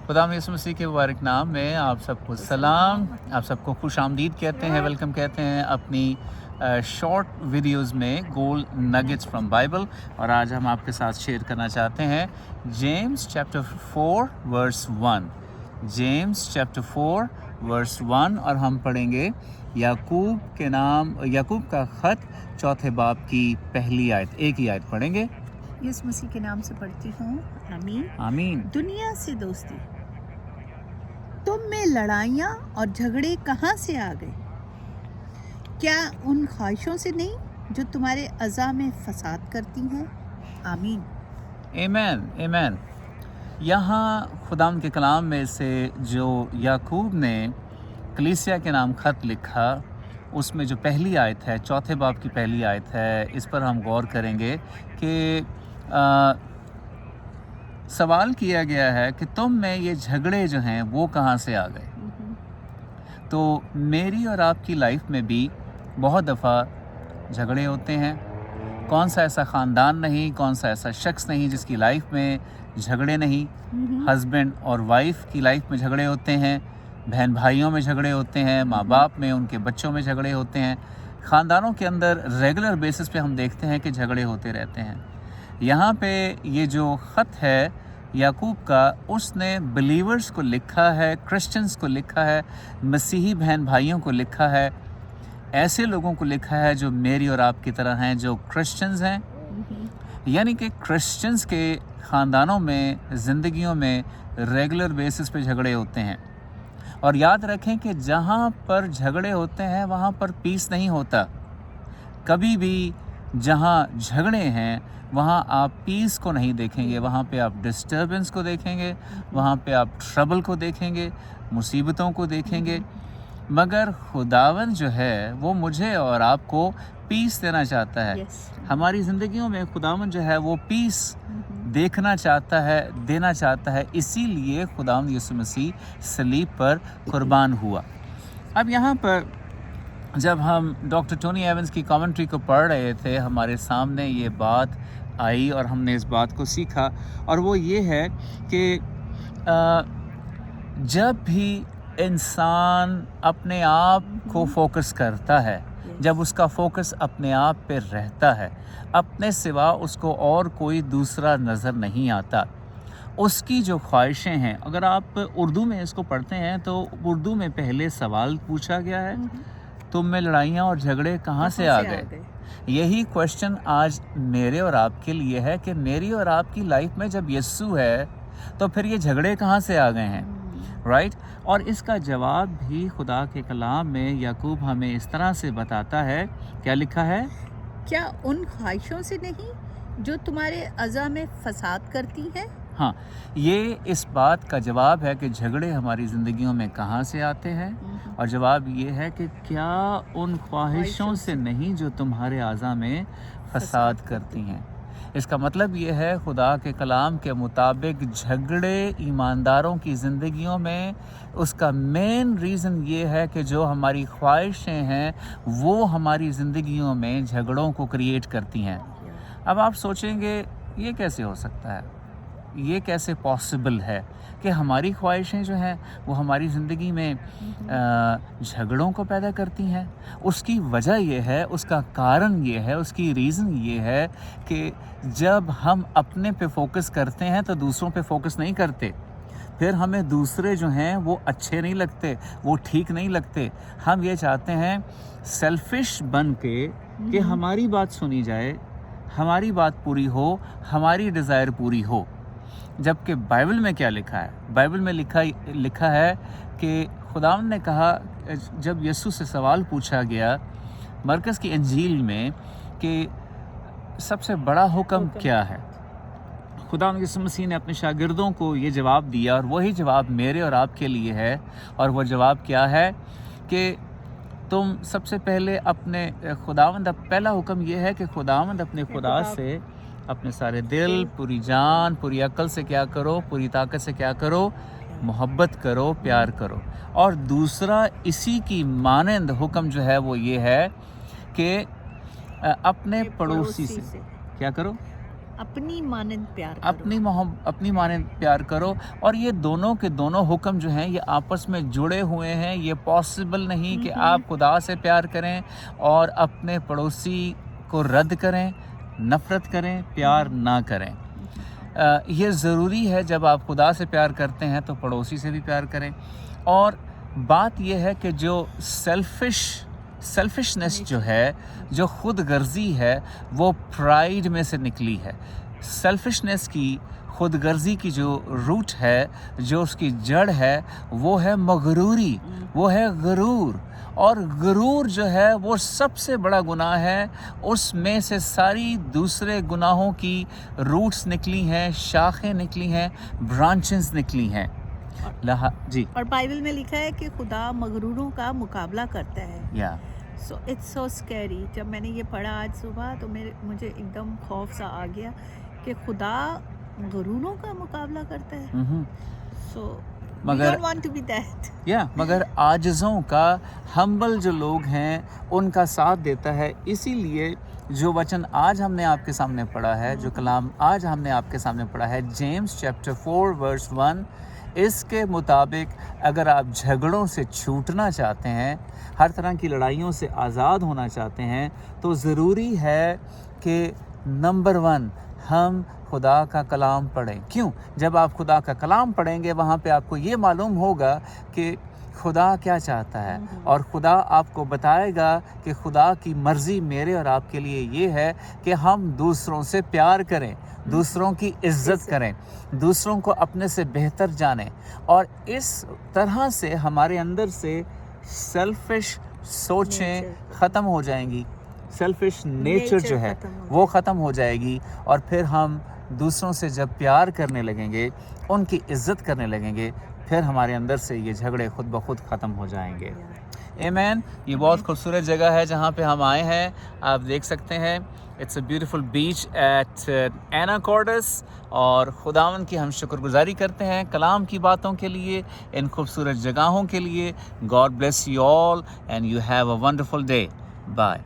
खुदा यीशु मसीह के मुबारक नाम में आप सबको सलाम, आप सबको खुश आमदीद कहते हैं, वेलकम कहते हैं अपनी शॉर्ट वीडियोस में गोल्ड नगेट्स फ्रॉम बाइबल। और आज हम आपके साथ शेयर करना चाहते हैं James chapter 4 verse 1। James chapter 4 verse 1 और हम पढ़ेंगे याकूब का ख़त चौथे बाब की पहली आयत। एक ही आयत पढ़ेंगे। यीशु मसीह के नाम से पढ़ती हूँ, आमीन। आमीन। दुनिया से दोस्ती, तुम में लड़ाइयाँ और झगड़े कहाँ से आ गए? क्या उन ख्वाहिशों से नहीं जो तुम्हारे अज़ा में फसाद करती हैं? आमीन। आमीन आमीन। यहाँ खुदाम के कलाम में से जो याकूब ने कलीसिया के नाम ख़त लिखा, उसमें जो पहली आयत है, चौथे बाब की पहली आयत है, इस पर हम गौर करेंगे कि सवाल किया गया है कि तुम में ये झगड़े जो हैं वो कहाँ से आ गए। तो मेरी और आपकी लाइफ में भी बहुत दफ़ा झगड़े होते हैं। कौन सा ऐसा ख़ानदान नहीं, कौन सा ऐसा शख्स नहीं जिसकी लाइफ में झगड़े नहीं। हस्बैंड और वाइफ की लाइफ में झगड़े होते हैं, बहन भाइयों में झगड़े होते हैं, माँ बाप में, उनके बच्चों में झगड़े होते हैं। ख़ानदानों के अंदर रेगुलर बेसिस पे हम देखते हैं कि झगड़े होते रहते हैं। यहाँ पे ये जो ख़त है याकूब का, उसने बिलीवर्स को लिखा है, क्रिश्चियंस को लिखा है, मसीही बहन भाइयों को लिखा है, ऐसे लोगों को लिखा है जो मेरी और आपकी तरह हैं, जो क्रिश्चियंस हैं। यानी कि क्रिश्चियंस के ख़ानदानों में, ज़िंदगियों में रेगुलर बेसिस पे झगड़े होते हैं। और याद रखें कि जहाँ पर झगड़े होते हैं वहाँ पर पीस नहीं होता। कभी भी जहाँ झगड़े हैं वहाँ आप पीस को नहीं देखेंगे, वहाँ पे आप डिस्टर्बेंस को देखेंगे, वहाँ पे आप ट्रबल को देखेंगे, मुसीबतों को देखेंगे। मगर खुदावन जो है वो मुझे और आपको पीस देना चाहता है। हमारी ज़िंदगियों में खुदावन जो है वो पीस देखना चाहता है, देना चाहता है। इसीलिए खुदावन यीशु मसीह सलीब पर कुर्बान हुआ। अब यहाँ पर जब हम डॉक्टर टोनी एवंस की कमेंट्री को पढ़ रहे थे, हमारे सामने ये बात आई और हमने इस बात को सीखा, और वो ये है कि जब भी इंसान अपने आप को फोकस करता है, जब उसका फोकस अपने आप पे रहता है, अपने सिवा उसको और कोई दूसरा नज़र नहीं आता, उसकी जो ख्वाहिशें हैं, अगर आप उर्दू में इसको पढ़ते हैं तो उर्दू में पहले सवाल पूछा गया है, तुम में लड़ाइयाँ और झगड़े कहाँ से आ गए। यही क्वेश्चन आज मेरे और आपके लिए है कि मेरी और आपकी लाइफ में जब यीशु है तो फिर ये झगड़े कहाँ से आ गए हैं, राइट। और इसका जवाब भी खुदा के कलाम में याकूब हमें इस तरह से बताता है। क्या लिखा है? क्या उन ख्वाहिशों से नहीं जो तुम्हारे अज़ा में फसाद करती हैं? हाँ, ये इस बात का जवाब है कि झगड़े हमारी ज़िंदगियों में कहाँ से आते हैं, और जवाब ये है कि क्या उन ख्वाहिशों से नहीं जो तुम्हारे आज़ा में फसाद करती हैं। इसका मतलब ये है खुदा के कलाम के मुताबिक झगड़े ईमानदारों की ज़िंदगियों में उसका मेन रीज़न ये है कि जो हमारी ख्वाहिशें हैं वो हमारी ज़िंदगियों में झगड़ों को क्रिएट करती हैं। अब आप सोचेंगे ये कैसे हो सकता है, ये कैसे पॉसिबल है कि हमारी ख्वाहिशें जो हैं वो हमारी ज़िंदगी में झगड़ों को पैदा करती हैं। उसकी वजह ये है, उसका कारण ये है, उसकी रीज़न ये है कि जब हम अपने पे फोकस करते हैं तो दूसरों पे फोकस नहीं करते। फिर हमें दूसरे जो हैं वो अच्छे नहीं लगते, वो ठीक नहीं लगते। हम ये चाहते हैं सेल्फिश बन के कि हमारी बात सुनी जाए, हमारी बात पूरी हो, हमारी डिज़ायर पूरी हो। जबकि बाइबल में क्या लिखा है? बाइबल में लिखा है कि खुदावंद ने कहा, जब यीशु से सवाल पूछा गया मरकस की इंजील में कि सबसे बड़ा हुक्म क्या है, खुदावंद यीशु मसीह ने अपने शागिर्दों को ये जवाब दिया, और वही जवाब मेरे और आपके लिए है। और वो जवाब क्या है कि तुम सबसे पहले अपने खुदावंद, पहला हुक्म ये है कि खुदावंद अपने खुदा से अपने सारे दिल, पूरी जान, पूरी अक्ल से क्या करो, पूरी ताकत से क्या करो, मोहब्बत करो, प्यार करो। और दूसरा इसी की मानंद हुक्म जो है वो ये है कि अपने पड़ोसी से क्या करो, अपनी मानंद प्यार करो। अपनी माने प्यार करो। और ये दोनों के दोनों हुक्म जो हैं ये आपस में जुड़े हुए हैं। ये पॉसिबल नहीं कि आप खुदा से प्यार करें और अपने पड़ोसी को रद्द करें, नफ़रत करें, प्यार ना करें। ये ज़रूरी है, जब आप खुदा से प्यार करते हैं तो पड़ोसी से भी प्यार करें। और बात यह है कि जो सेल्फिशनेस जो है, जो खुद गर्जी है, वो प्राइड में से निकली है। सेल्फिशनेस की, खुद गर्जी की जो रूट है, जो उसकी जड़ है, वो है मगरूरी, वो है गरूर। और गरूर जो है वो सबसे बड़ा गुनाह है। उसमें से सारी दूसरे गुनाहों की रूट्स निकली हैं, शाखें निकली हैं, ब्रांचेस निकली हैं। जी। और बाइबल में लिखा है कि खुदा मगरूरों का मुकाबला करता है। या सो इट्स सो स्कैरी। जब मैंने ये पढ़ा आज सुबह तो मुझे एकदम खौफ सा आ गया कि खुदा गरूरों का मुकाबला करता है। सो मगर आजिज़ों का, हम्बल जो लोग हैं उनका साथ देता है। इसीलिए जो वचन आज हमने आपके सामने पढ़ा है, जो कलाम आज हमने आपके सामने पढ़ा है, जेम्स चैप्टर 4 वर्स 1, इसके मुताबिक अगर आप झगड़ों से छूटना चाहते हैं, हर तरह की लड़ाइयों से आज़ाद होना चाहते हैं, तो ज़रूरी है कि नंबर 1 हम खुदा का कलाम पढ़ें। क्यों? जब आप खुदा का कलाम पढ़ेंगे वहाँ पे आपको ये मालूम होगा कि खुदा क्या चाहता है, और खुदा आपको बताएगा कि खुदा की मर्ज़ी मेरे और आपके लिए ये है कि हम दूसरों से प्यार करें, दूसरों की इज़्ज़त करें, दूसरों को अपने से बेहतर जानें। और इस तरह से हमारे अंदर से सेल्फिश सोचें ख़त्म हो जाएंगी, सेल्फिश नेचर जो है वो ख़त्म हो जाएगी। और फिर हम दूसरों से जब प्यार करने लगेंगे, उनकी इज़्ज़त करने लगेंगे, फिर हमारे अंदर से ये झगड़े खुद ब खुद ख़त्म हो जाएंगे। आमीन। ये बहुत खूबसूरत जगह है जहाँ पे हम आए हैं, आप देख सकते हैं। It's a beautiful beach at एनाकॉर्डस। और खुदावन की हम शुक्रगुजारी करते हैं कलाम की बातों के लिए, इन खूबसूरत जगहों के लिए। God bless you all and you have a wonderful day. Bye.